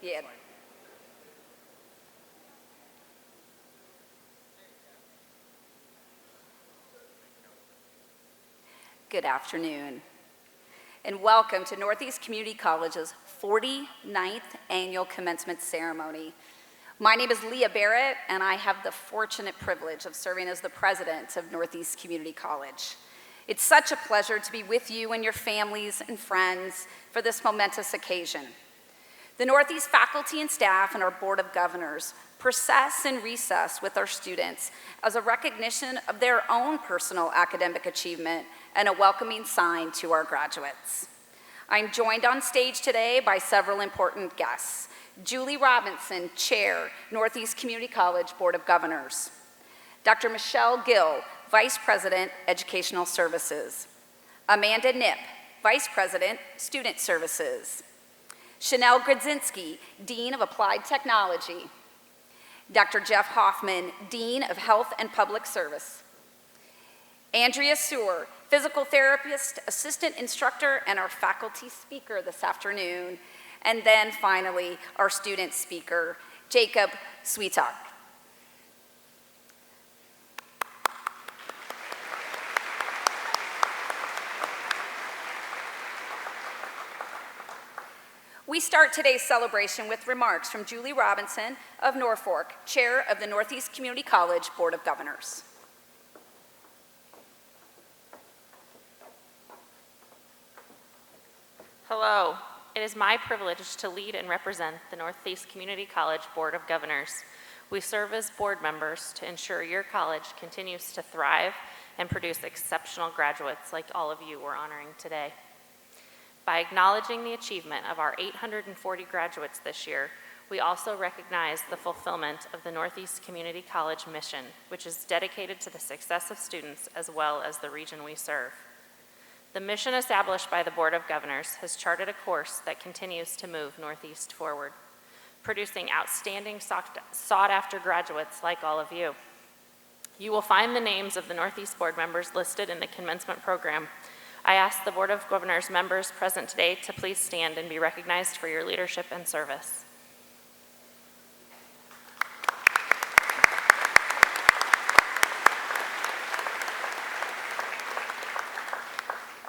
Yeah. Good afternoon, and welcome to Northeast Community College's 49th annual commencement ceremony. My name is Leah Barrett, and I have the fortunate privilege of serving as the president of Northeast Community College. It's such a pleasure to be with you and your families and friends for this momentous occasion. The Northeast faculty and staff and our Board of Governors process and recess with our students as a recognition of their own personal academic achievement and a welcoming sign to our graduates. I'm joined on stage today by several important guests. Julie Robinson, Chair, Northeast Community College Board of Governors. Dr. Michelle Gill, Vice President, Educational Services. Amanda Knipp, Vice President, Student Services. Chanel Grodzinski, Dean of Applied Technology. Dr. Jeff Hoffman, Dean of Health and Public Service. Andrea Sewer, Physical Therapist, Assistant Instructor, and our faculty speaker this afternoon. And then finally, our student speaker, Jacob Sweetak. We start today's celebration with remarks from Julie Robinson of Norfolk, Chair of the Northeast Community College Board of Governors. Hello. It is my privilege to lead and represent the Northeast Community College Board of Governors. We serve as board members to ensure your college continues to thrive and produce exceptional graduates like all of you we're honoring today. By acknowledging the achievement of our 840 graduates this year, we also recognize the fulfillment of the Northeast Community College mission, which is dedicated to the success of students as well as the region we serve. The mission established by the Board of Governors has charted a course that continues to move Northeast forward, producing outstanding sought-after graduates like all of you. You will find the names of the Northeast board members listed in the commencement program. I ask the Board of Governors members present today to please stand and be recognized for your leadership and service.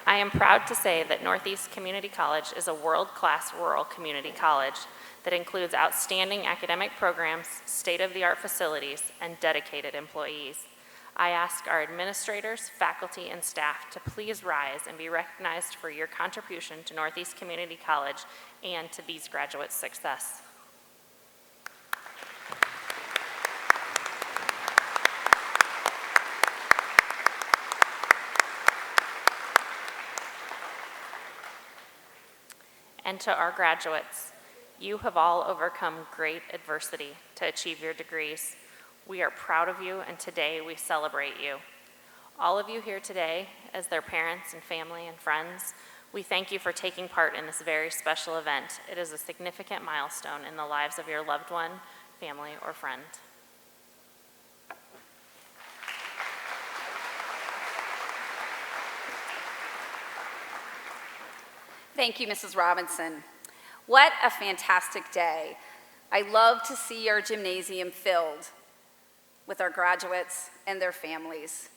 I am proud to say that Northeast Community College is a world-class rural community college that includes outstanding academic programs, state-of-the-art facilities, and dedicated employees. I ask our administrators, faculty, and staff to please rise and be recognized for your contribution to Northeast Community College and to these graduates' success. And to our graduates, you have all overcome great adversity to achieve your degrees. We are proud of you, and today we celebrate you. All of you here today, as their parents and family and friends, we thank you for taking part in this very special event. It is a significant milestone in the lives of your loved one, family, or friend. Thank you, Mrs. Robinson. What a fantastic day. I love to see our gymnasium filled with our graduates and their families.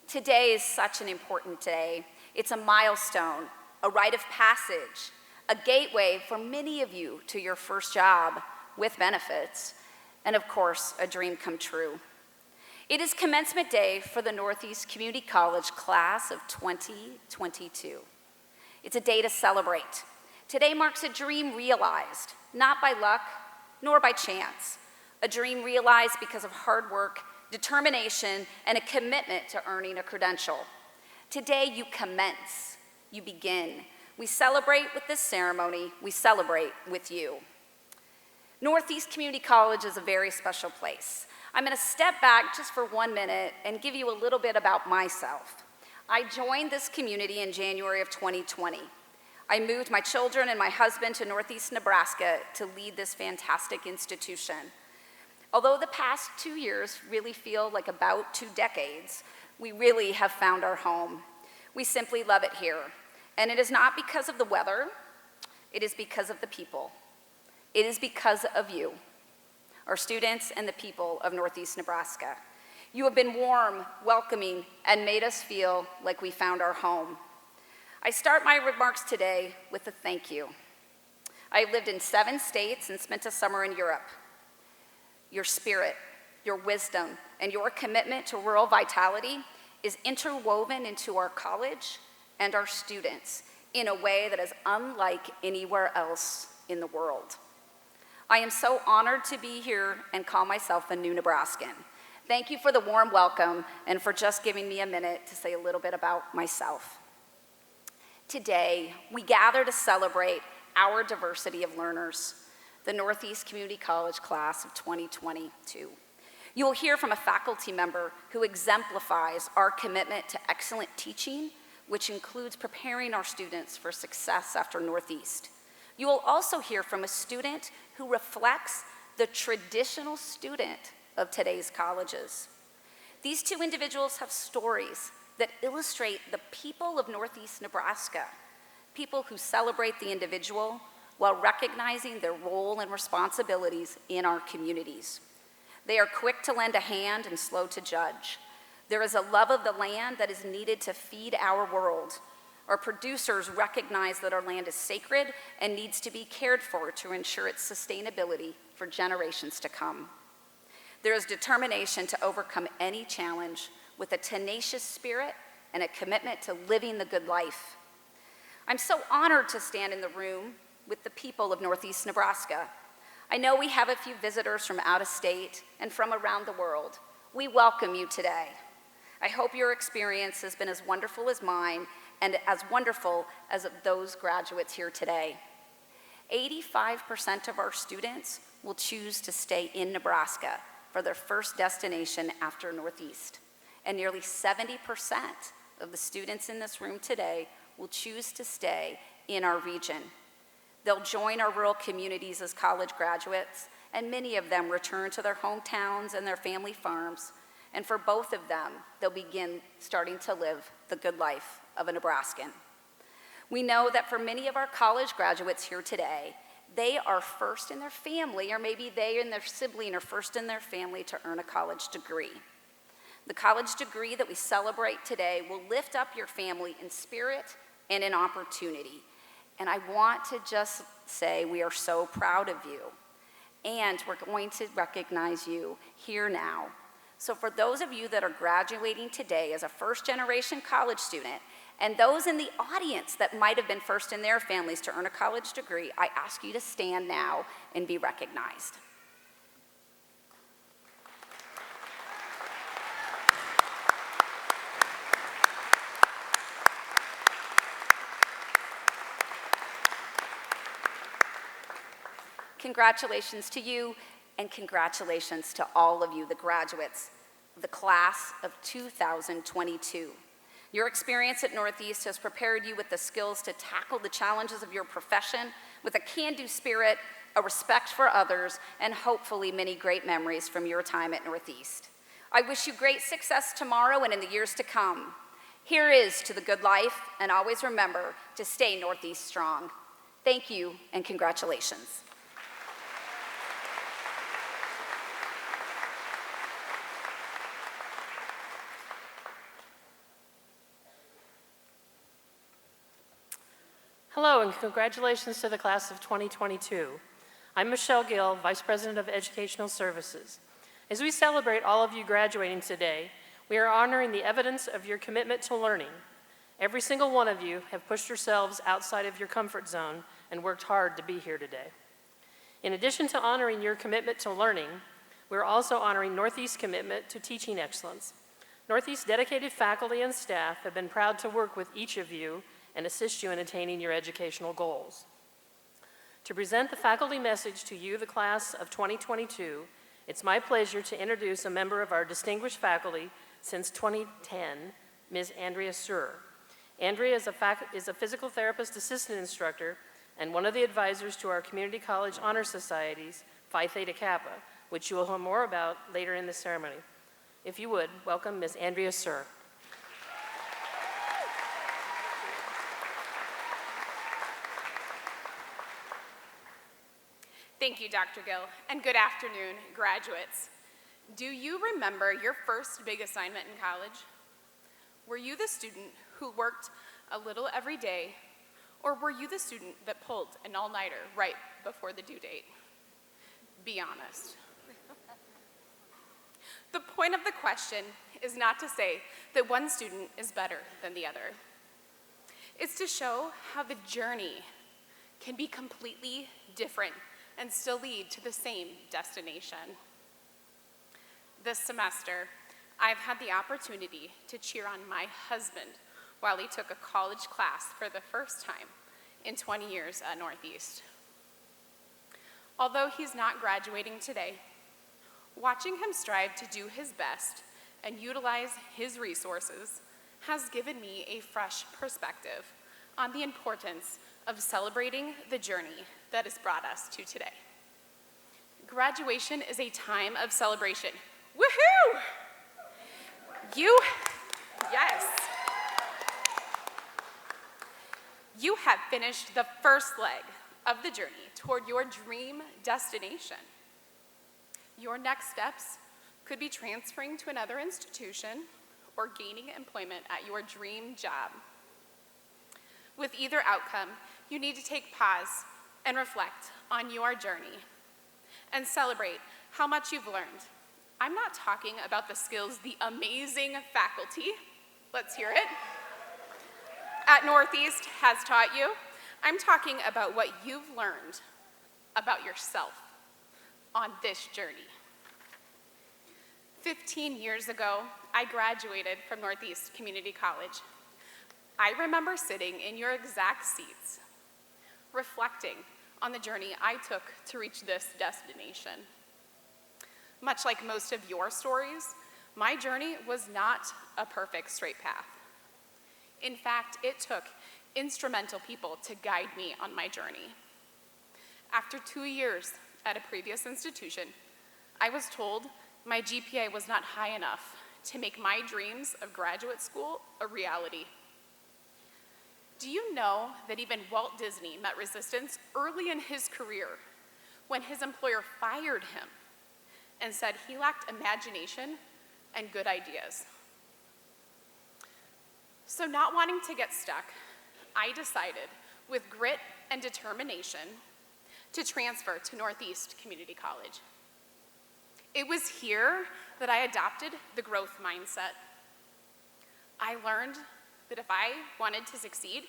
Today is such an important day. It's a milestone, a rite of passage, a gateway for many of you to your first job with benefits, and of course, a dream come true. It is commencement day for the Northeast Community College class of 2022. It's a day to celebrate. Today marks a dream realized, not by luck, nor by chance. A dream realized because of hard work, determination, and a commitment to earning a credential. Today you commence, you begin. We celebrate with this ceremony, we celebrate with you. Northeast Community College is a very special place. I'm gonna step back just for 1 minute and give you a little bit about myself. I joined this community in January of 2020. I moved my children and my husband to Northeast Nebraska to lead this fantastic institution. Although the past 2 years really feel like about 2 decades, we really have found our home. We simply love it here. And it is not because of the weather, it is because of the people. It is because of you, our students and the people of Northeast Nebraska. You have been warm, welcoming, and made us feel like we found our home. I start my remarks today with a thank you. I lived in 7 states and spent a summer in Europe. Your spirit, your wisdom, and your commitment to rural vitality is interwoven into our college and our students in a way that is unlike anywhere else in the world. I am so honored to be here and call myself a new Nebraskan. Thank you for the warm welcome and for just giving me a minute to say a little bit about myself. Today, we gather to celebrate our diversity of learners, the Northeast Community College class of 2022. You will hear from a faculty member who exemplifies our commitment to excellent teaching, which includes preparing our students for success after Northeast. You will also hear from a student who reflects the traditional student of today's colleges. These 2 individuals have stories that illustrate the people of Northeast Nebraska, people who celebrate the individual while recognizing their role and responsibilities in our communities. They are quick to lend a hand and slow to judge. There is a love of the land that is needed to feed our world. Our producers recognize that our land is sacred and needs to be cared for to ensure its sustainability for generations to come. There is determination to overcome any challenge with a tenacious spirit and a commitment to living the good life. I'm so honored to stand in the room with the people of Northeast Nebraska. I know we have a few visitors from out of state and from around the world. We welcome you today. I hope your experience has been as wonderful as mine and as wonderful as those graduates here today. 85% of our students will choose to stay in Nebraska for their first destination after Northeast. And nearly 70% of the students in this room today will choose to stay in our region. They'll join our rural communities as college graduates, and many of them return to their hometowns and their family farms. And for both of them, they'll begin starting to live the good life of a Nebraskan. We know that for many of our college graduates here today, they are first in their family, or maybe they and their sibling are first in their family to earn a college degree. The college degree that we celebrate today will lift up your family in spirit and in opportunity. And I want to just say we are so proud of you. And we're going to recognize you here now. So for those of you that are graduating today as a first-generation college student, and those in the audience that might have been first in their families to earn a college degree, I ask you to stand now and be recognized. Congratulations to you, and congratulations to all of you, the graduates of the class of 2022. Your experience at Northeast has prepared you with the skills to tackle the challenges of your profession with a can-do spirit, a respect for others, and hopefully many great memories from your time at Northeast. I wish you great success tomorrow and in the years to come. Here is to the good life, and always remember to stay Northeast strong. Thank you, and congratulations. Hello, and congratulations to the class of 2022. I'm Michelle Gill, Vice President of Educational Services. As we celebrate all of you graduating today, we are honoring the evidence of your commitment to learning. Every single one of you have pushed yourselves outside of your comfort zone and worked hard to be here today. In addition to honoring your commitment to learning, we're also honoring Northeast's commitment to teaching excellence. Northeast's dedicated faculty and staff have been proud to work with each of you and assist you in attaining your educational goals. To present the faculty message to you, the class of 2022, it's my pleasure to introduce a member of our distinguished faculty since 2010, Ms. Andrea Suhr. Andrea is a physical therapist assistant instructor and one of the advisors to our community college honor societies, Phi Theta Kappa, which you will hear more about later in the ceremony. If you would, welcome Ms. Andrea Suhr. Thank you, Dr. Gill, and good afternoon, graduates. Do you remember your first big assignment in college? Were you the student who worked a little every day, or were you the student that pulled an all-nighter right before the due date? Be honest. The point of the question is not to say that one student is better than the other. It's to show how the journey can be completely different and still lead to the same destination. This semester, I've had the opportunity to cheer on my husband while he took a college class for the first time in 20 years at Northeast. Although he's not graduating today, watching him strive to do his best and utilize his resources has given me a fresh perspective on the importance of celebrating the journey that has brought us to today. Graduation is a time of celebration. Woohoo! Yes. You have finished the first leg of the journey toward your dream destination. Your next steps could be transferring to another institution or gaining employment at your dream job. With either outcome, you need to take pause and reflect on your journey and celebrate how much you've learned. I'm not talking about the skills the amazing faculty, let's hear it, at Northeast has taught you. I'm talking about what you've learned about yourself on this journey. 15 years ago, I graduated from Northeast Community College. I remember sitting in your exact seats, reflecting on the journey I took to reach this destination. Much like most of your stories, my journey was not a perfect straight path. In fact, it took instrumental people to guide me on my journey. After 2 years at a previous institution, I was told my GPA was not high enough to make my dreams of graduate school a reality. Do you know that even Walt Disney met resistance early in his career when his employer fired him and said he lacked imagination and good ideas? So not wanting to get stuck, I decided with grit and determination to transfer to Northeast Community College. It was here that I adopted the growth mindset. I learned that if I wanted to succeed,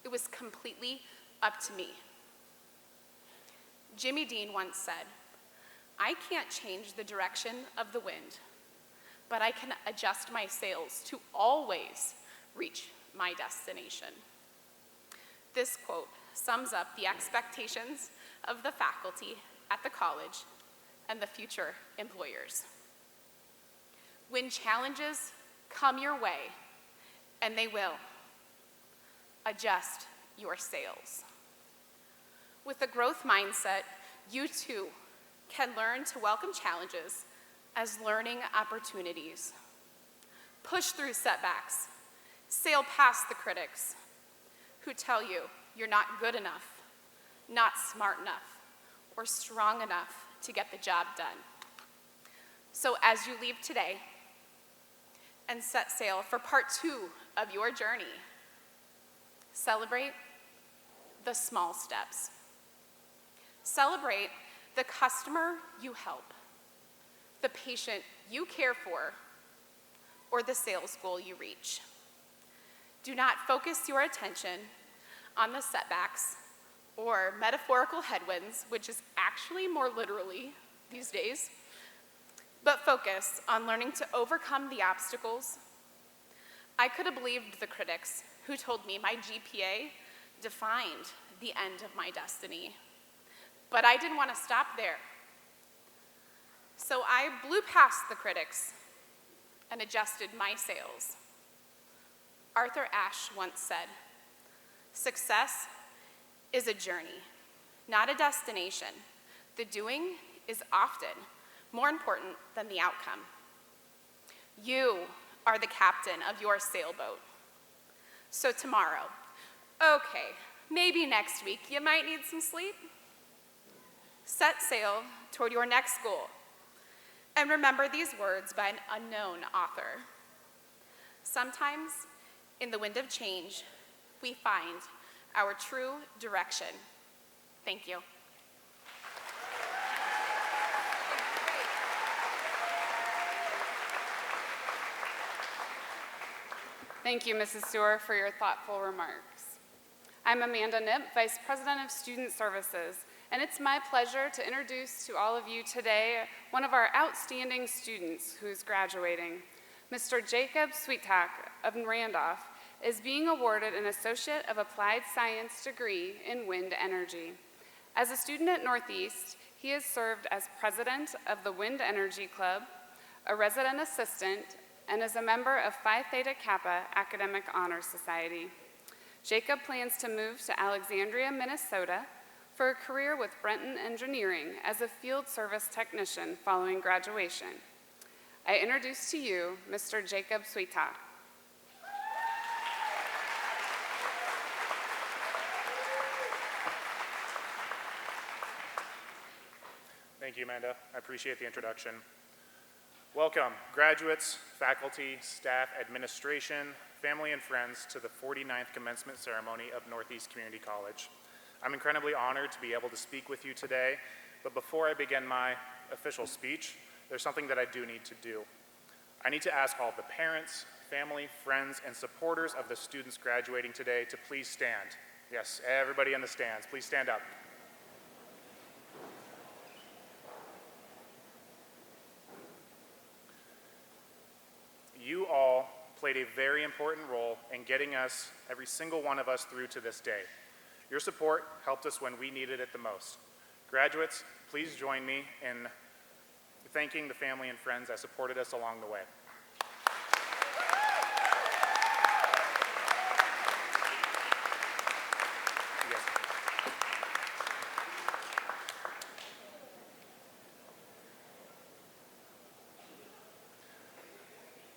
it was completely up to me. Jimmy Dean once said, "I can't change the direction of the wind, but I can adjust my sails to always reach my destination." This quote sums up the expectations of the faculty at the college and the future employers. When challenges come your way, and they will, adjust your sails. With a growth mindset, you too can learn to welcome challenges as learning opportunities. Push through setbacks, sail past the critics who tell you you're not good enough, not smart enough, or strong enough to get the job done. So as you leave today and set sail for part 2 of your journey, celebrate the small steps. Celebrate the customer you help, the patient you care for, or the sales goal you reach. Do not focus your attention on the setbacks or metaphorical headwinds, which is actually more literally these days, but focus on learning to overcome the obstacles. I could have believed the critics who told me my GPA defined the end of my destiny, but I didn't want to stop there. So I blew past the critics and adjusted my sails. Arthur Ashe once said, "Success is a journey, not a destination. The doing is often more important than the outcome." You are the captain of your sailboat. So tomorrow, okay, maybe next week, you might need some sleep. set sail toward your next goal. And remember these words by an unknown author. Sometimes, in the wind of change, we find our true direction. Thank you. Thank you, Mrs. Stewart, for your thoughtful remarks. I'm Amanda Knipp, Vice President of Student Services, and it's my pleasure to introduce to all of you today one of our outstanding students who's graduating. Mr. Jacob Sweetak of Randolph is being awarded an Associate of Applied Science degree in wind energy. As a student at Northeast, he has served as president of the Wind Energy Club, a resident assistant, and is a member of Phi Theta Kappa Academic Honor Society. Jacob plans to move to Alexandria, Minnesota for a career with Brenton Engineering as a field service technician following graduation. I introduce to you Mr. Jacob Sweetak. Thank you, Amanda. I appreciate the introduction. Welcome, graduates, faculty, staff, administration, family, and friends to the 49th Commencement Ceremony of Northeast Community College. I'm incredibly honored to be able to speak with you today, but before I begin my official speech, there's something that I do need to do. I need to ask all of the parents, family, friends, and supporters of the students graduating today to please stand. Yes, everybody in the stands, please stand up. You all played a very important role in getting us, every single one of us, through to this day. Your support helped us when we needed it the most. Graduates, please join me in thanking the family and friends that supported us along the way. Yes.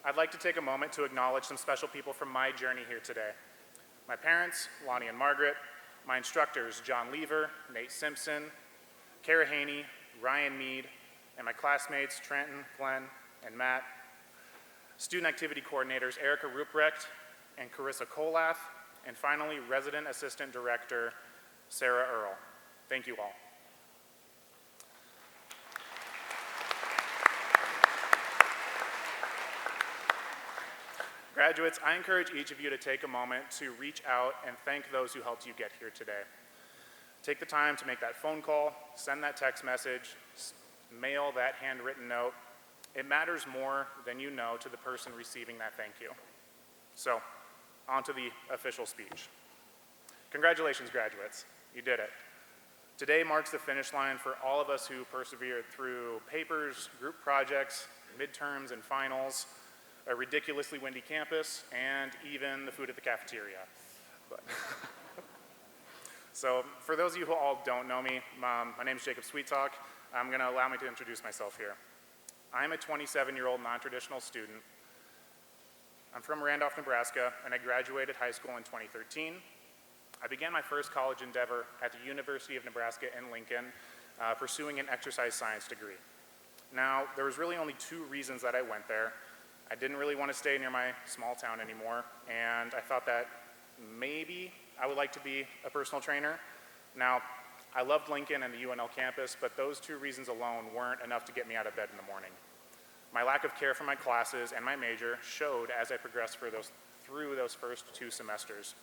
I'd like to take a moment to acknowledge some special people from my journey here today. My parents, Lonnie and Margaret, my instructors, John Lever, Nate Simpson, Kara Haney, Ryan Mead, and my classmates, Trenton, Glenn, and Matt. Student activity coordinators, Erica Ruprecht and Carissa Kolath, and finally, resident assistant director, Sarah Earl. Thank you all. Graduates, I encourage each of you to take a moment to reach out and thank those who helped you get here today. Take the time to make that phone call, send that text message, mail that handwritten note. It matters more than you know to the person receiving that thank you. So, on to the official speech. Congratulations, graduates. You did it. Today marks the finish line for all of us who persevered through papers, group projects, midterms, and finals, a ridiculously windy campus, and even the food at the cafeteria. So for those of you who all don't know me, my name is Jacob Sweetak. I'm going to allow me to introduce myself here. I'm a 27-year-old non-traditional student. I'm from Randolph, Nebraska, and I graduated high school in 2013. I began my first college endeavor at the University of Nebraska in Lincoln, pursuing an exercise science degree. Now, there was really only two reasons that I went there. I didn't really want to stay near my small town anymore, and I thought that maybe I would like to be a personal trainer. Now, I loved Lincoln and the UNL campus, but those two reasons alone weren't enough to get me out of bed in the morning. My lack of care for my classes and my major showed as I progressed through those first 2 semesters,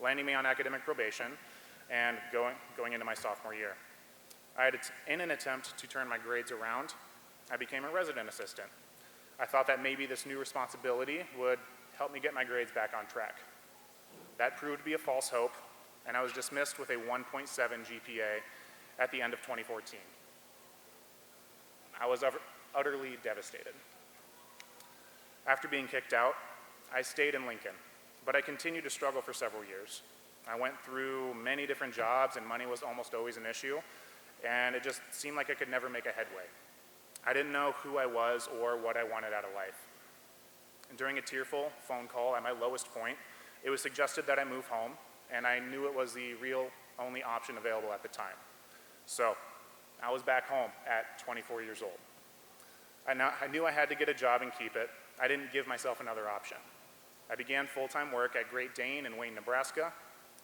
landing me on academic probation and going into my sophomore year. In an attempt to turn my grades around, I became a resident assistant. I thought that maybe this new responsibility would help me get my grades back on track. That proved to be a false hope, and I was dismissed with a 1.7 GPA at the end of 2014. I was utterly devastated. After being kicked out, I stayed in Lincoln, but I continued to struggle for several years. I went through many different jobs, and money was almost always an issue, and it just seemed like I could never make a headway. I didn't know who I was or what I wanted out of life. And during a tearful phone call at my lowest point, it was suggested that I move home, and I knew it was the real only option available at the time. So I was back home at 24 years old. I knew I had to get a job and keep it. I didn't give myself another option. I began full-time work at Great Dane in Wayne, Nebraska,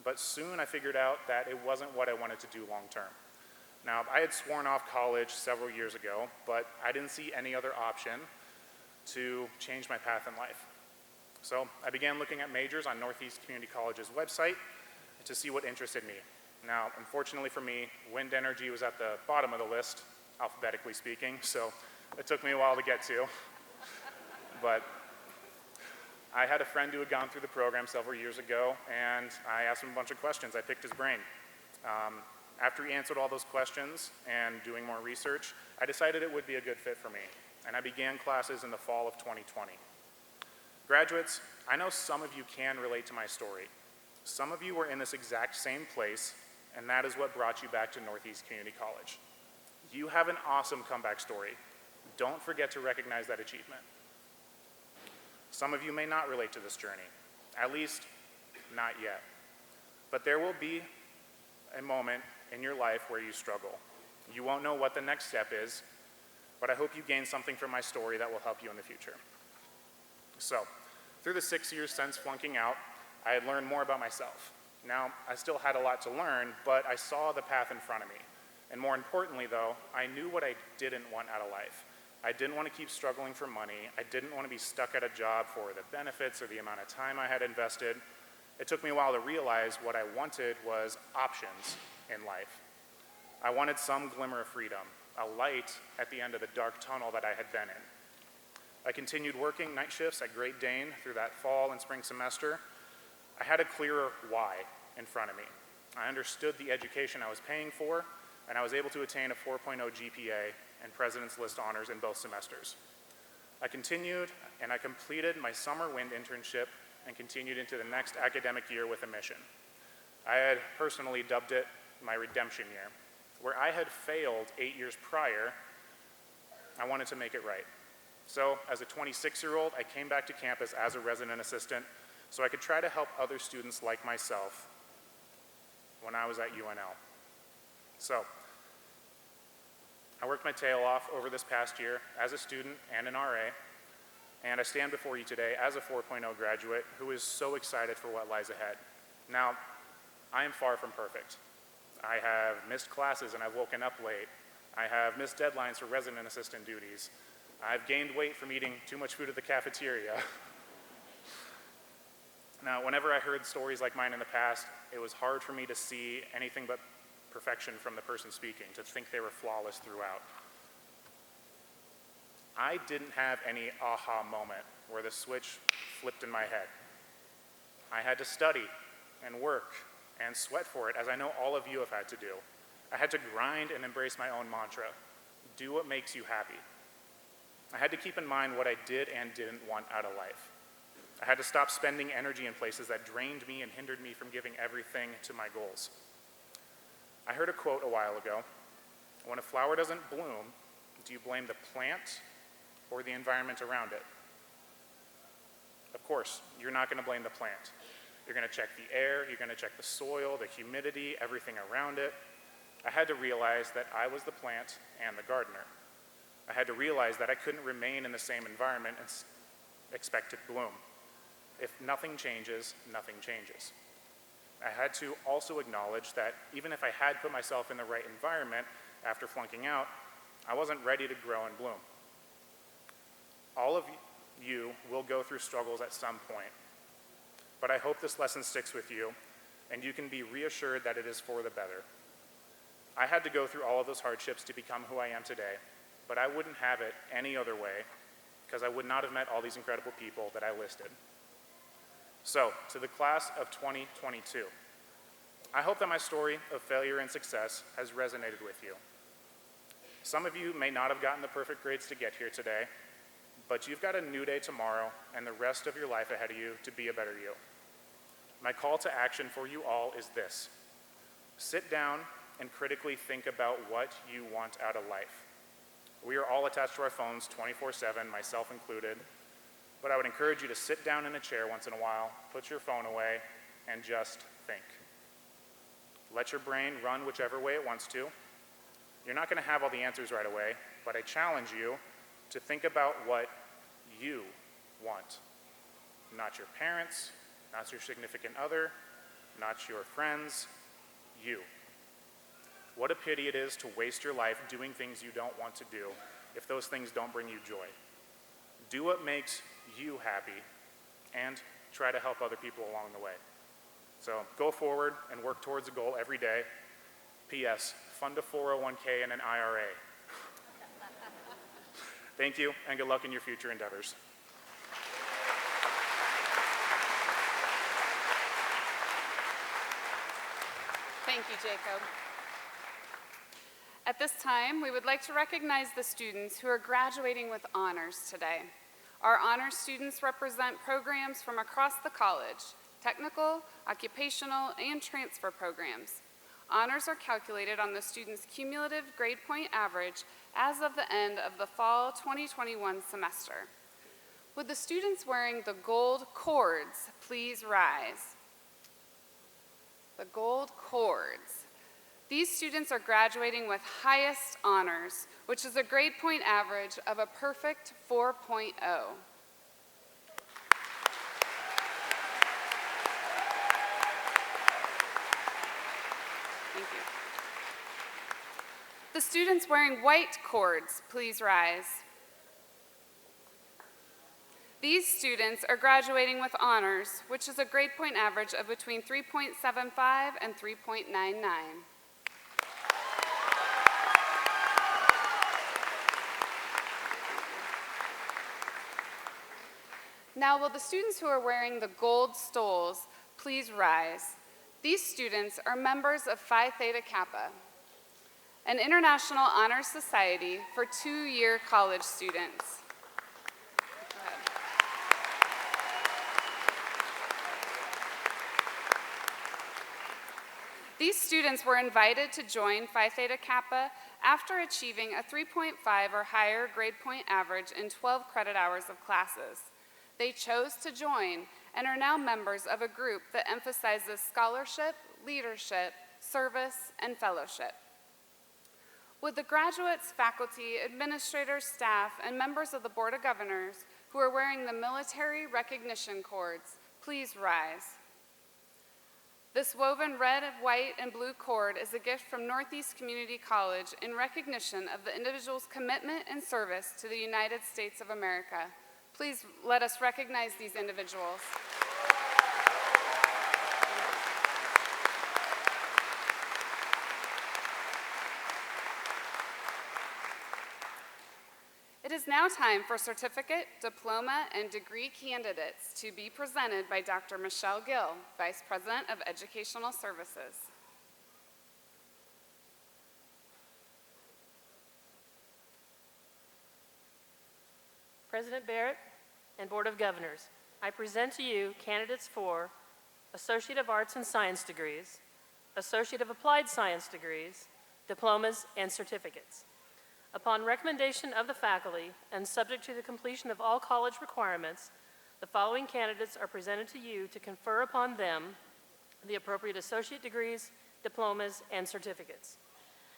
but soon I figured out that it wasn't what I wanted to do long-term. Now, I had sworn off college several years ago, but I didn't see any other option to change my path in life. So I began looking at majors on Northeast Community College's website to see what interested me. Now, unfortunately for me, wind energy was at the bottom of the list, alphabetically speaking, so it took me a while to get to. But I had a friend who had gone through the program several years ago, and I asked him a bunch of questions. I picked his brain. After he answered all those questions and doing more research, I decided it would be a good fit for me, and I began classes in the fall of 2020. Graduates, I know some of you can relate to my story. Some of you were in this exact same place, and that is what brought you back to Northeast Community College. You have an awesome comeback story. Don't forget to recognize that achievement. Some of you may not relate to this journey, at least not yet. But there will be a moment in your life where you struggle. You won't know what the next step is, but I hope you gain something from my story that will help you in the future. So, through the 6 years since flunking out, I had learned more about myself. Now, I still had a lot to learn, but I saw the path in front of me. And more importantly, though, I knew what I didn't want out of life. I didn't want to keep struggling for money. I didn't want to be stuck at a job for the benefits or the amount of time I had invested. It took me a while to realize what I wanted was options in life. I wanted some glimmer of freedom, a light at the end of the dark tunnel that I had been in. I continued working night shifts at Great Dane through that fall and spring semester. I had a clearer why in front of me. I understood the education I was paying for, and I was able to attain a 4.0 GPA and President's List honors in both semesters. I continued and I completed my summer wind internship and continued into the next academic year with a mission. I had personally dubbed it my redemption year. Where I had failed 8 years prior, I wanted to make it right. So, as a 26-year-old, I came back to campus as a resident assistant so I could try to help other students like myself when I was at UNL. So, I worked my tail off over this past year as a student and an RA, and I stand before you today as a 4.0 graduate who is so excited for what lies ahead. Now, I am far from perfect. I have missed classes and I've woken up late. I have missed deadlines for resident assistant duties. I've gained weight from eating too much food at the cafeteria. Now, whenever I heard stories like mine in the past, it was hard for me to see anything but perfection from the person speaking, to think they were flawless throughout. I didn't have any aha moment where the switch flipped in my head. I had to study and work and sweat for it, as I know all of you have had to do. I had to grind and embrace my own mantra: do what makes you happy. I had to keep in mind what I did and didn't want out of life. I had to stop spending energy in places that drained me and hindered me from giving everything to my goals. I heard a quote a while ago: when a flower doesn't bloom, do you blame the plant or the environment around it? Of course, you're not going to blame the plant. You're going to check the air, you're going to check the soil, the humidity, everything around it. I had to realize that I was the plant and the gardener. I had to realize that I couldn't remain in the same environment and expect it to bloom. If nothing changes, nothing changes. I had to also acknowledge that even if I had put myself in the right environment after flunking out, I wasn't ready to grow and bloom. All of you will go through struggles at some point, but I hope this lesson sticks with you and you can be reassured that it is for the better. I had to go through all of those hardships to become who I am today, but I wouldn't have it any other way because I would not have met all these incredible people that I listed. So, to the class of 2022, I hope that my story of failure and success has resonated with you. Some of you may not have gotten the perfect grades to get here today, but you've got a new day tomorrow and the rest of your life ahead of you to be a better you. My call to action for you all is this: sit down and critically think about what you want out of life. We are all attached to our phones 24/7, myself included, but I would encourage you to sit down in a chair once in a while, put your phone away, and just think. Let your brain run whichever way it wants to. You're not going to have all the answers right away, but I challenge you to think about what you want. Not your parents, not your significant other, not your friends, you. What a pity it is to waste your life doing things you don't want to do if those things don't bring you joy. Do what makes you happy and try to help other people along the way. So go forward and work towards a goal every day. P.S. Fund a 401k and an IRA. Thank you, and good luck in your future endeavors. Thank you, Jacob. At this time, we would like to recognize the students who are graduating with honors today. Our honors students represent programs from across the college: technical, occupational, and transfer programs. Honors are calculated on the student's cumulative grade point average as of the end of the fall 2021 semester. Would the students wearing the gold cords please rise? The gold cords. These students are graduating with highest honors, which is a grade point average of a perfect 4.0. Thank you. The students wearing white cords, please rise. These students are graduating with honors, which is a grade point average of between 3.75 and 3.99. Now, will the students who are wearing the gold stoles please rise? These students are members of Phi Theta Kappa, an international honor society for two-year college students. Go ahead. These students were invited to join Phi Theta Kappa after achieving a 3.5 or higher grade point average in 12 credit hours of classes. They chose to join and are now members of a group that emphasizes scholarship, leadership, service, and fellowship. Would the graduates, faculty, administrators, staff, and members of the Board of Governors who are wearing the military recognition cords please rise? This woven red, white, and blue cord is a gift from Northeast Community College in recognition of the individual's commitment and service to the United States of America. Please let us recognize these individuals. It is now time for certificate, diploma, and degree candidates to be presented by Dr. Michelle Gill, Vice President of Educational Services. President Barrett and Board of Governors, I present to you candidates for Associate of Arts and Science degrees, Associate of Applied Science degrees, diplomas, and certificates. Upon recommendation of the faculty and subject to the completion of all college requirements, the following candidates are presented to you to confer upon them the appropriate associate degrees, diplomas, and certificates.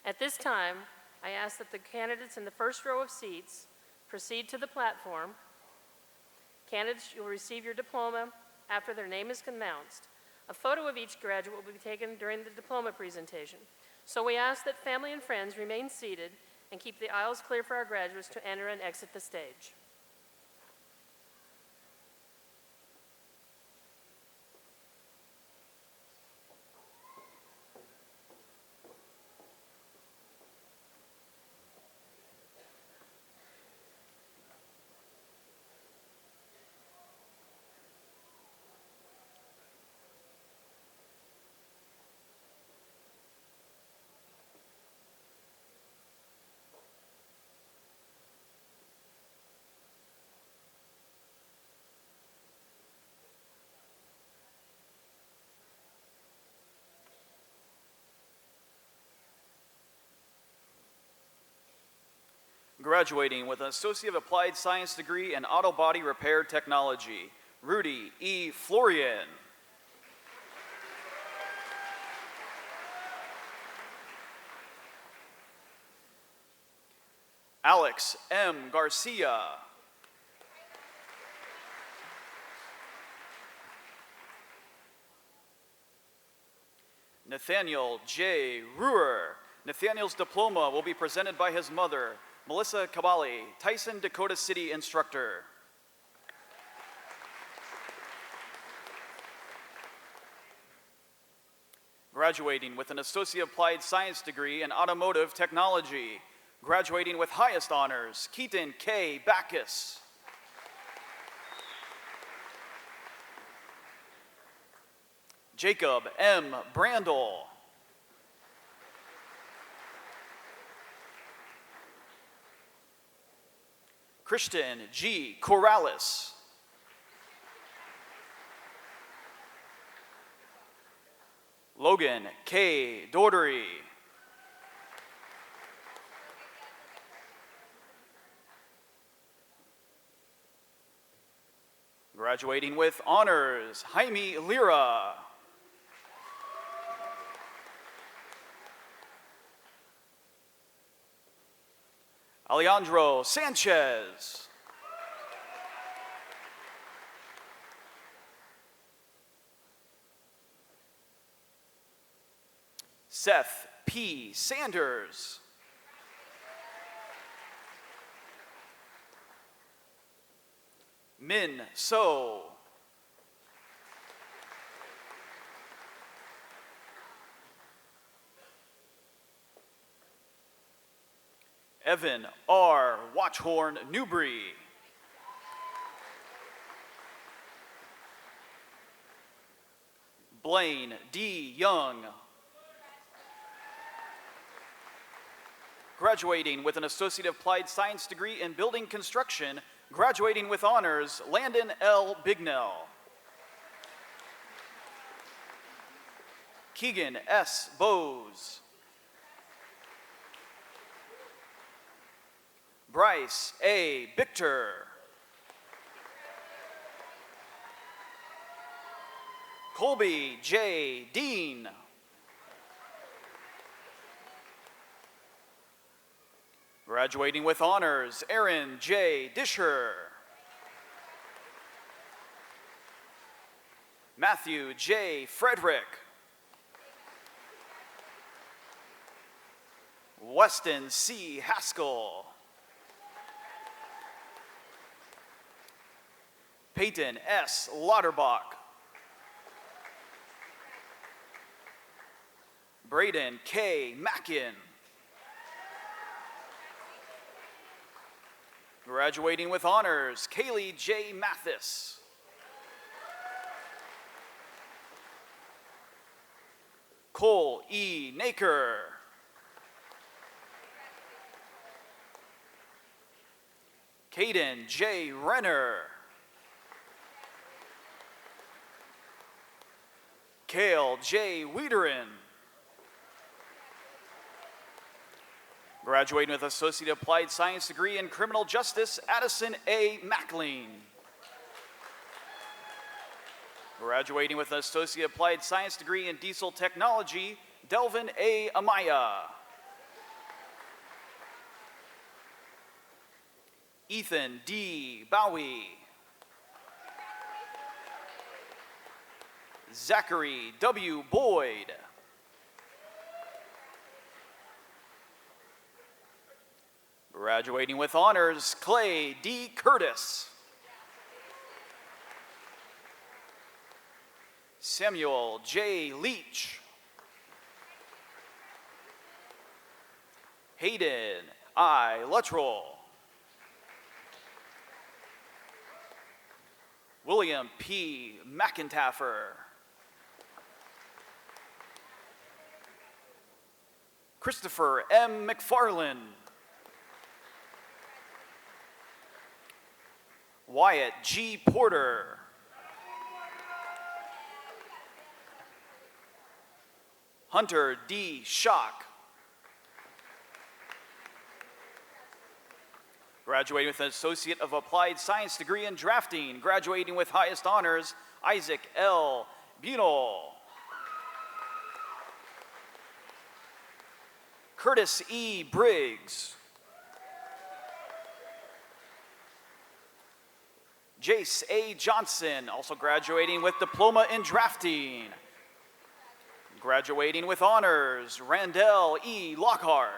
At this time, I ask that the candidates in the first row of seats proceed to the platform. Candidates, you will receive your diploma after their name is announced. A photo of each graduate will be taken during the diploma presentation. So we ask that family and friends remain seated and keep the aisles clear for our graduates to enter and exit the stage. Graduating with an Associate of Applied Science degree in Auto Body Repair Technology, Rudy E. Florian. Alex M. Garcia. Nathaniel J. Ruhr. Nathaniel's diploma will be presented by his mother, Melissa Cabali, Tyson, Dakota City instructor. Graduating with an Associate Applied Science degree in Automotive Technology. Graduating with highest honors, Keaton K. Backus. Jacob M. Brandel. Christian G. Corrales. Logan K. Daughtery. Graduating with honors, Jaime Lira. Alejandro Sanchez. Seth P. Sanders. Min So. Evan R. Watchhorn Newbury. Blaine D. Young. Graduating with an Associate Applied Science degree in Building Construction, graduating with honors, Landon L. Bignell. Keegan S. Bowes. Bryce A. Bichter. Colby J. Dean. Graduating with honors, Aaron J. Disher. Matthew J. Frederick. Weston C. Haskell. Peyton S. Lauterbach. Braden K. Mackin. Graduating with honors, Kaylee J. Mathis. Cole E. Naker. Caden J. Renner. Kale J. Wiederin. Graduating with Associate Applied Science degree in Criminal Justice, Addison A. Mackling. Graduating with an Associate Applied Science degree in Diesel Technology, Delvin A. Amaya. Ethan D. Bowie. Zachary W. Boyd. Graduating with honors, Clay D. Curtis. Samuel J. Leach. Hayden I. Luttrell. William P. McIntaffer. Christopher M. McFarland. Wyatt G. Porter. Hunter D. Schock. Graduating with an Associate of Applied Science degree in Drafting, graduating with highest honors, Isaac L. Bunel. Curtis E. Briggs. Jace A. Johnson, also graduating with diploma in drafting. Graduating with honors, Randell E. Lockhart.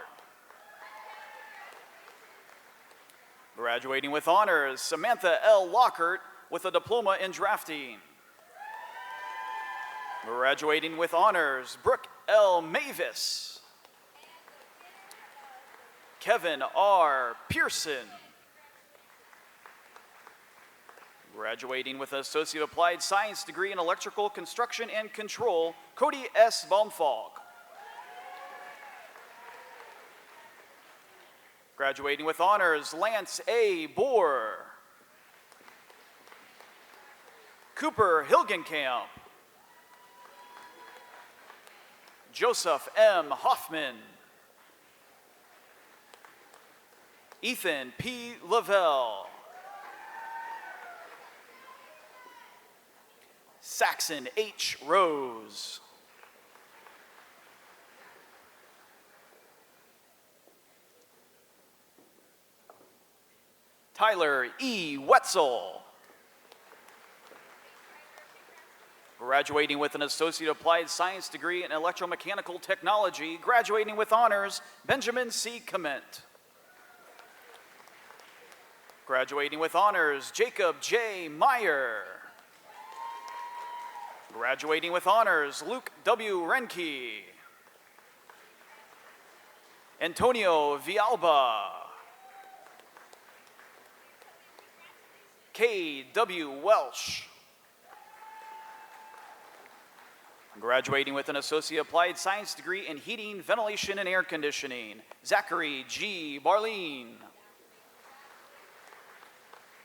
Graduating with honors, Samantha L. Lockhart with a diploma in drafting. Graduating with honors, Brooke L. Mavis. Kevin R. Pearson. Graduating with an Associate of Applied Science degree in Electrical Construction and Control, Cody S. Baumfalk. Graduating with honors, Lance A. Bohr. Cooper Hilgenkamp. Joseph M. Hoffman. Ethan P. Lavelle. Saxon H. Rose. Tyler E. Wetzel. Graduating with an Associate Applied Science degree in Electromechanical Technology, graduating with honors, Benjamin C. Clement. Graduating with honors, Jacob J. Meyer. Graduating with honors, Luke W. Renke. Antonio Villalba. K. W. Welsh. Graduating with an Associate Applied Science degree in Heating, Ventilation, and Air Conditioning, Zachary G. Barleen.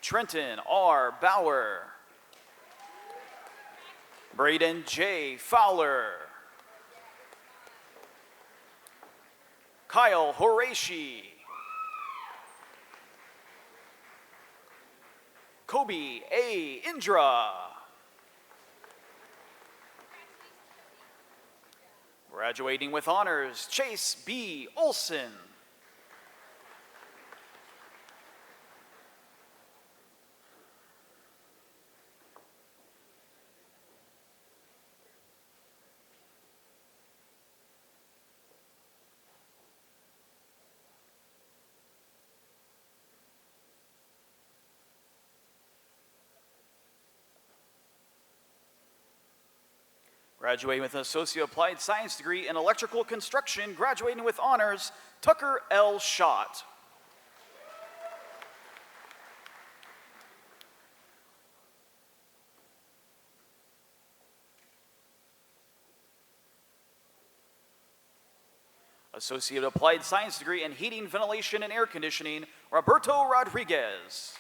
Trenton R. Bauer. Braden J. Fowler. Kyle Horashi. Kobe A. Indra. Graduating with honors, Chase B. Olson. Graduating with an Associate Applied Science degree in Electrical Construction, graduating with honors, Tucker L. Schott. Associate Applied Science degree in Heating, Ventilation, and Air Conditioning, Roberto Rodriguez.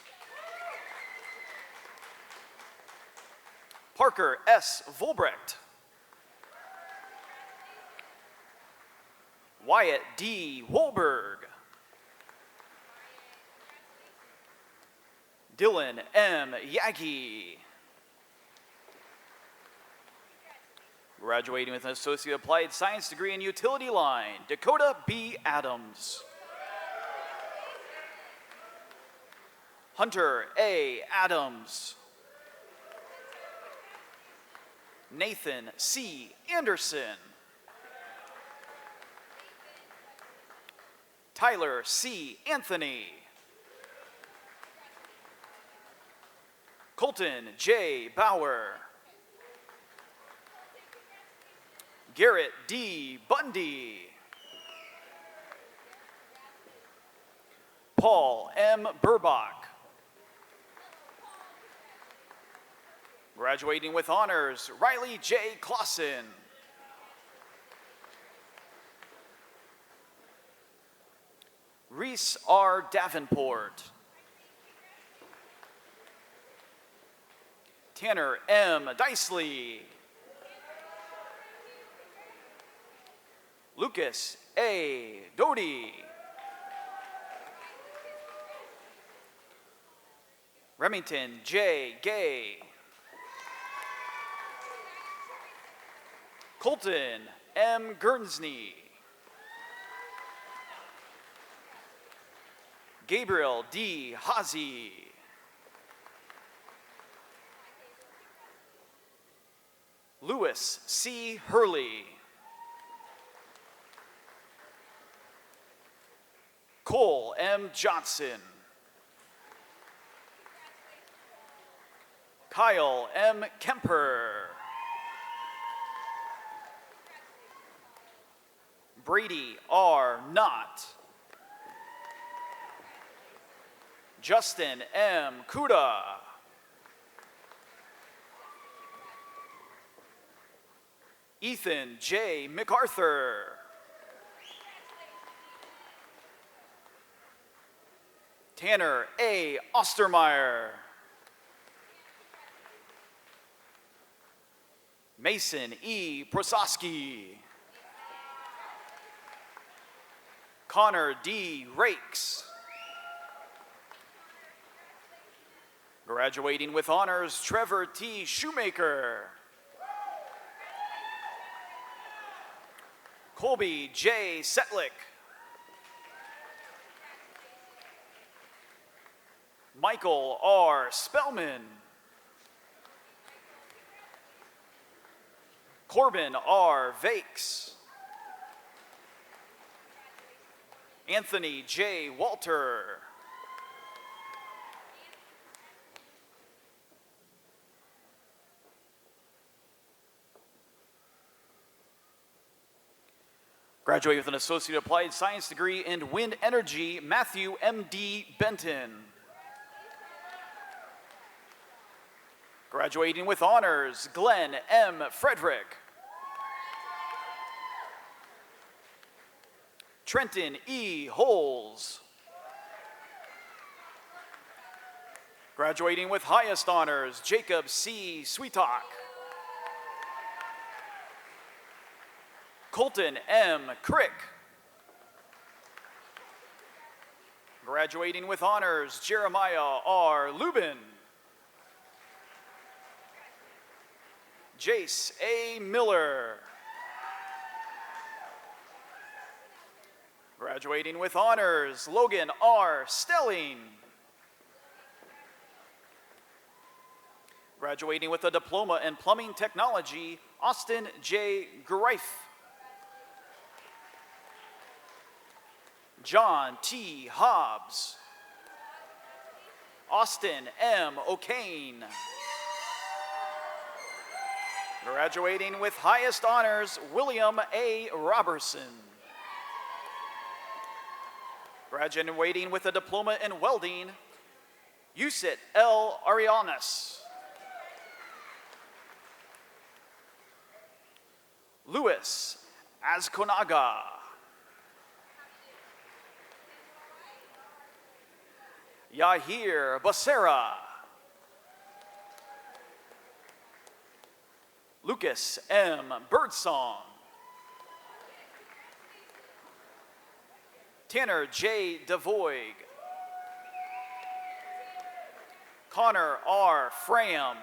Parker S. Volbrecht. Wyatt D. Wolberg. Dylan M. Yagi. Graduating with an Associate Applied Science degree in Utility Line, Dakota B. Adams. Hunter A. Adams. Nathan C. Anderson. Tyler C. Anthony. Colton J. Bauer. Garrett D. Bundy. Paul M. Burbach. Graduating with honors, Riley J. Clausen. Reese R. Davenport. Tanner M. Dicely. Lucas A. Doty. Remington J. Gay. Colton M. Guernsey. Gabriel D. Hazy. Lewis C. Hurley. Cole M. Johnson. Kyle M. Kemper. Brady R. Knott. Justin M. Kuda. Ethan J. MacArthur. Tanner A. Ostermeyer. Mason E. Prososki. Connor D. Rakes. Graduating with honors, Trevor T. Shoemaker. Colby J. Setlick. Michael R. Spellman. Corbin R. Vakes. Anthony J. Walter. Graduate with an Associate Applied Science degree in Wind Energy, Matthew M.D. Benton. Graduating with honors, Glenn M. Frederick. Trenton E. Holes. Graduating with highest honors, Jacob C. Sweetalk. Colton M. Crick. Graduating with honors, Jeremiah R. Lubin. Jace A. Miller. Graduating with honors, Logan R. Stelling. Graduating with a diploma in plumbing technology, Austin J. Greif. John T. Hobbs. Austin M. O'Kane. Graduating with highest honors, William A. Robertson. Graduating with a diploma in welding, Yusit L. Arianes. Louis Azkonaga. Yahir Basera. Lucas M. Birdsong. Tanner J. DeVoig. Connor R. Fram.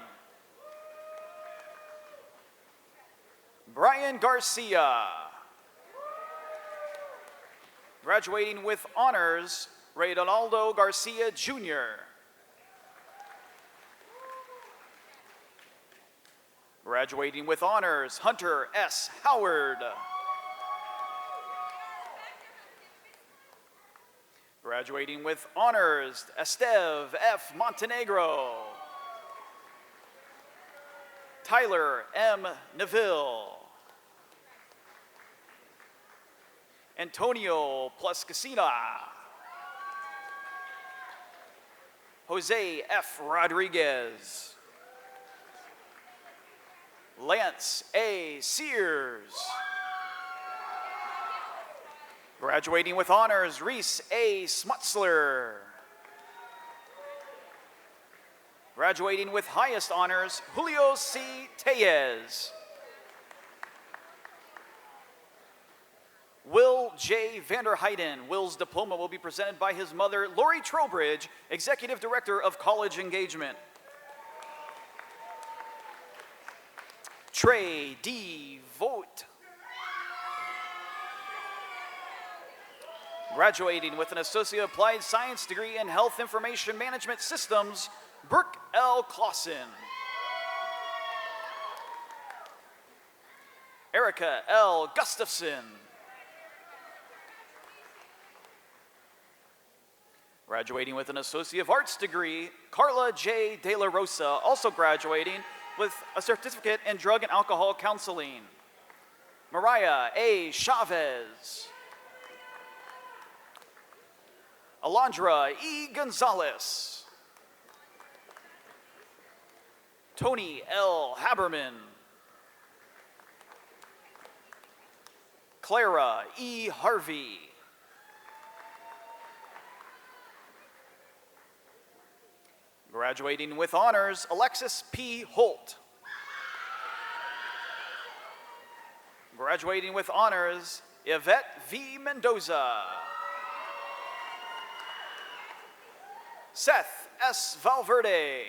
Brian Garcia. Graduating with honors, Reynaldo Garcia Jr. Graduating with honors, Hunter S. Howard. Graduating with honors, Esteve F. Montenegro. Tyler M. Neville. Antonio Pluscasina. Jose F. Rodriguez. Lance A. Sears. Graduating with honors, Reese A. Smutzler. Graduating with highest honors, Julio C. Tellez. Will J. Vanderheiden. Will's diploma will be presented by his mother, Lori Trowbridge, Executive Director of College Engagement. Trey D. Vogt. Graduating with an Associate Applied Science degree in Health Information Management Systems, Brooke L. Clausen. Erica L. Gustafson. Graduating with an Associate of Arts degree, Carla J. De La Rosa, also graduating with a certificate in drug and alcohol counseling. Mariah A. Chavez. Alondra E. Gonzalez. Tony L. Haberman. Clara E. Harvey. Graduating with honors, Alexis P. Holt. Graduating with honors, Yvette V. Mendoza. Seth S. Valverde.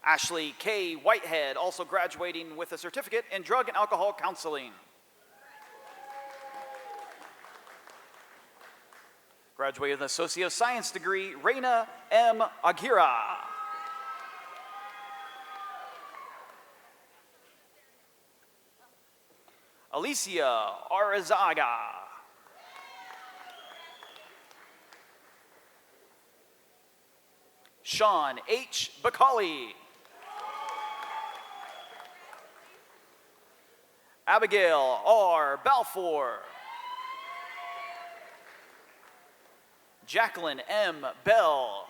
Ashley K. Whitehead, also graduating with a certificate in drug and alcohol counseling. Graduated with an Associate of Science degree, Reina M. Aguirre. Alicia Arizaga. Sean H. Bacali. Abigail R. Balfour. Jacqueline M. Bell.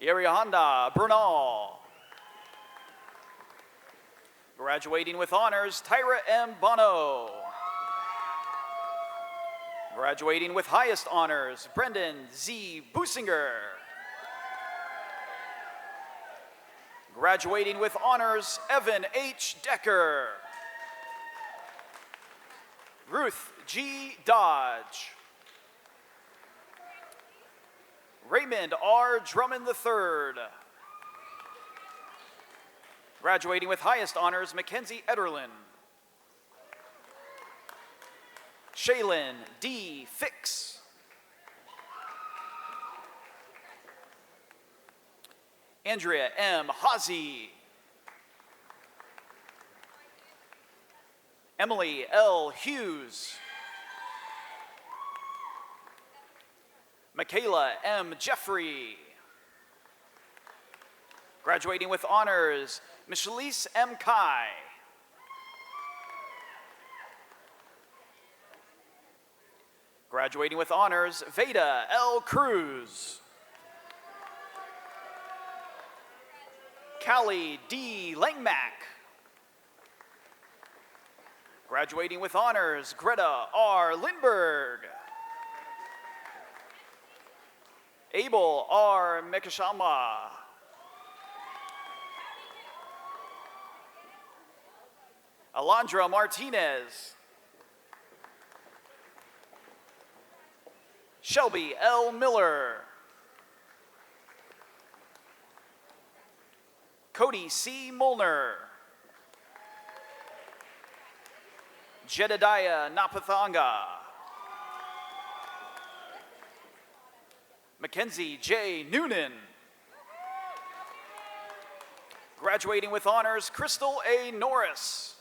Arianda Bernal. Graduating with honors, Tyra M. Bono. Graduating with highest honors, Brendan Z. Businger. Graduating with honors, Evan H. Decker. Ruth G. Dodge. Raymond R. Drummond III. Graduating with highest honors, Mackenzie Ederlin. Shaylin D. Fix. Andrea M. Hazy. Emily L. Hughes. Michaela M. Jeffrey. Graduating with honors, Michelise M. Kai. Graduating with honors, Veda L. Cruz. Callie D. Langmack. Graduating with honors, Greta R. Lindberg. Abel R. Mekashama. Alondra Martinez. Shelby L. Miller. Cody C. Molnar. Jedediah Napathanga. Mackenzie J. Noonan. Graduating with honors, Crystal A. Norris.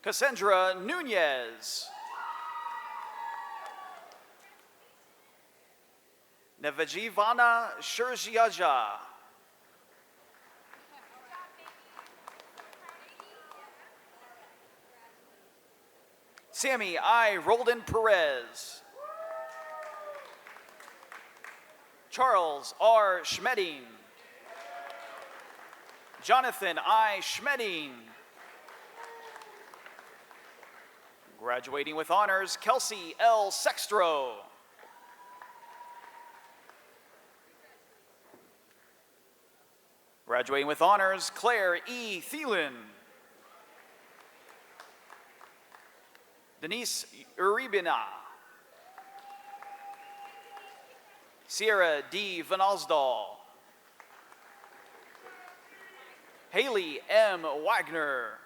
Cassandra Nunez. Nevajivana Shurjiaja. Sammy I. Roldan Perez. Charles R. Schmedding. Jonathan I. Schmedding. Graduating with honors, Kelsey L. Sextro. Graduating with honors, Claire E. Thielen. Denise Uribina. Sierra D. Van Osdal. Haley M. Wagner.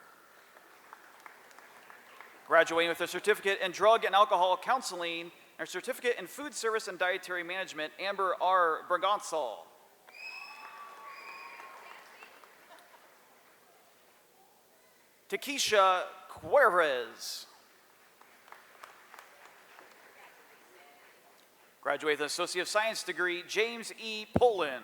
Graduating with a certificate in drug and alcohol counseling, and her certificate in food service and dietary management, Amber R. Bergonzal. Takesha Cuerez. Graduate with an Associate of Science degree, James E. Poland.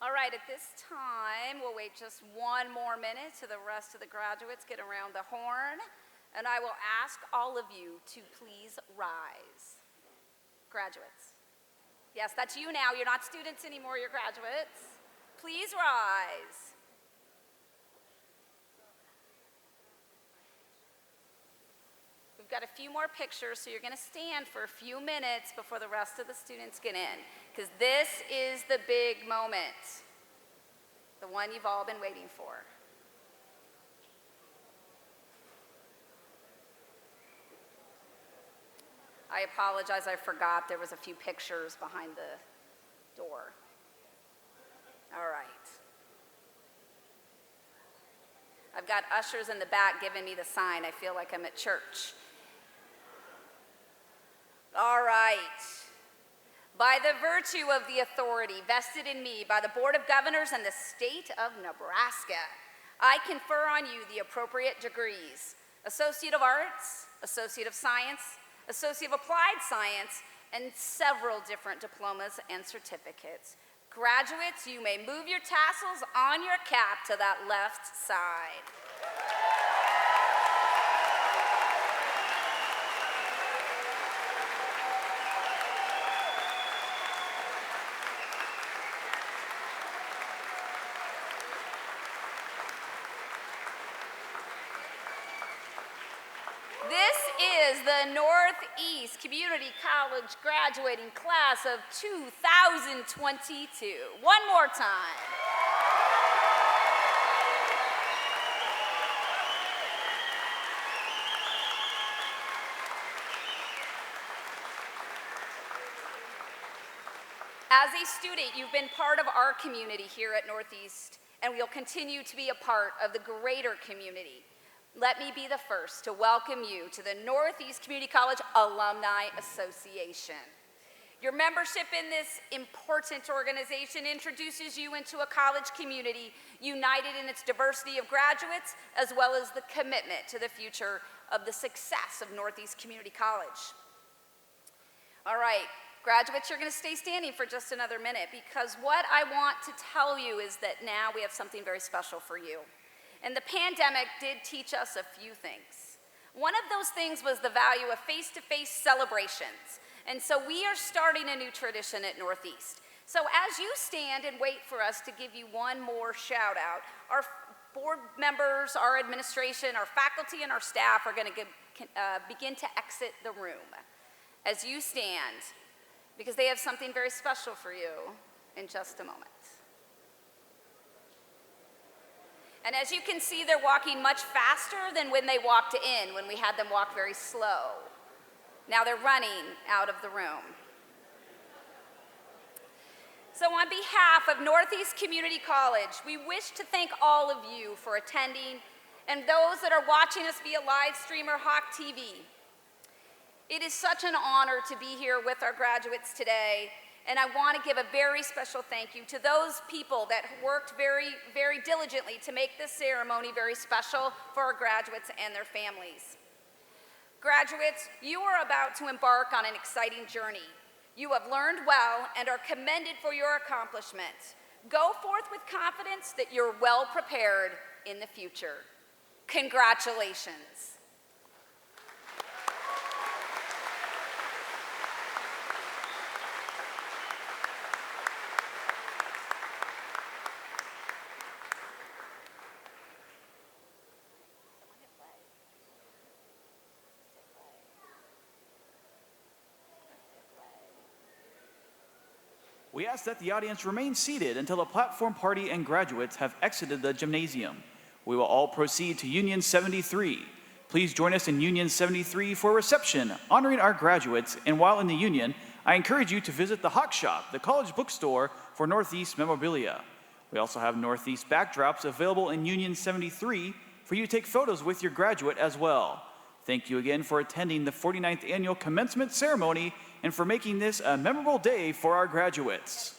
All right, at this time, we'll wait just one more minute to the rest of the graduates get around the horn, and I will ask all of you to please rise. Graduates. Yes, that's you now. You're not students anymore, you're graduates. Please rise. We've got a few more pictures, so you're going to stand for a few minutes before the rest of the students get in, because this is the big moment, the one you've all been waiting for. I apologize, I forgot there was a few pictures behind the door. All right. I've got ushers in the back giving me the sign. I feel like I'm at church. All right. By the virtue of the authority vested in me by the Board of Governors and the State of Nebraska, I confer on you the appropriate degrees: Associate of Arts, Associate of Science, Associate of Applied Science, and several different diplomas and certificates. Graduates, you may move your tassels on your cap to that left side. This is the Northeast Community College graduating class of 2022. One more time. As a student, you've been part of our community here at Northeast, and we'll continue to be a part of the greater community. Let me be the first to welcome you to the Northeast Community College Alumni Association. Your membership in this important organization introduces you into a college community united in its diversity of graduates, as well as the commitment to the future of the success of Northeast Community College. All right, graduates, you're going to stay standing for just another minute, because what I want to tell you is that now we have something very special for you. And the pandemic did teach us a few things. One of those things was the value of face-to-face celebrations. And so we are starting a new tradition at Northeast. So as you stand and wait for us to give you one more shout out, our board members, our administration, our faculty, and our staff are going to begin to exit the room as you stand, because they have something very special for you in just a moment. And as you can see, they're walking much faster than when they walked in, when we had them walk very slow. Now they're running out of the room. So on behalf of Northeast Community College, we wish to thank all of you for attending, and those that are watching us via live stream or Hawk TV. It is such an honor to be here with our graduates today, and I want to give a very special thank you to those people that worked very, very diligently to make this ceremony very special for our graduates and their families. Graduates, you are about to embark on an exciting journey. You have learned well and are commended for your accomplishments. Go forth with confidence that you're well prepared in the future. Congratulations. We ask that the audience remain seated until the platform party and graduates have exited the gymnasium. We will all proceed to Union 73. Please join us in Union 73 for a reception honoring our graduates, and while in the Union, I encourage you to visit the Hawk Shop, the college bookstore, for Northeast memorabilia. We also have Northeast backdrops available in Union 73 for you to take photos with your graduate as well. Thank you again for attending the 49th Annual Commencement Ceremony and for making this a memorable day for our graduates.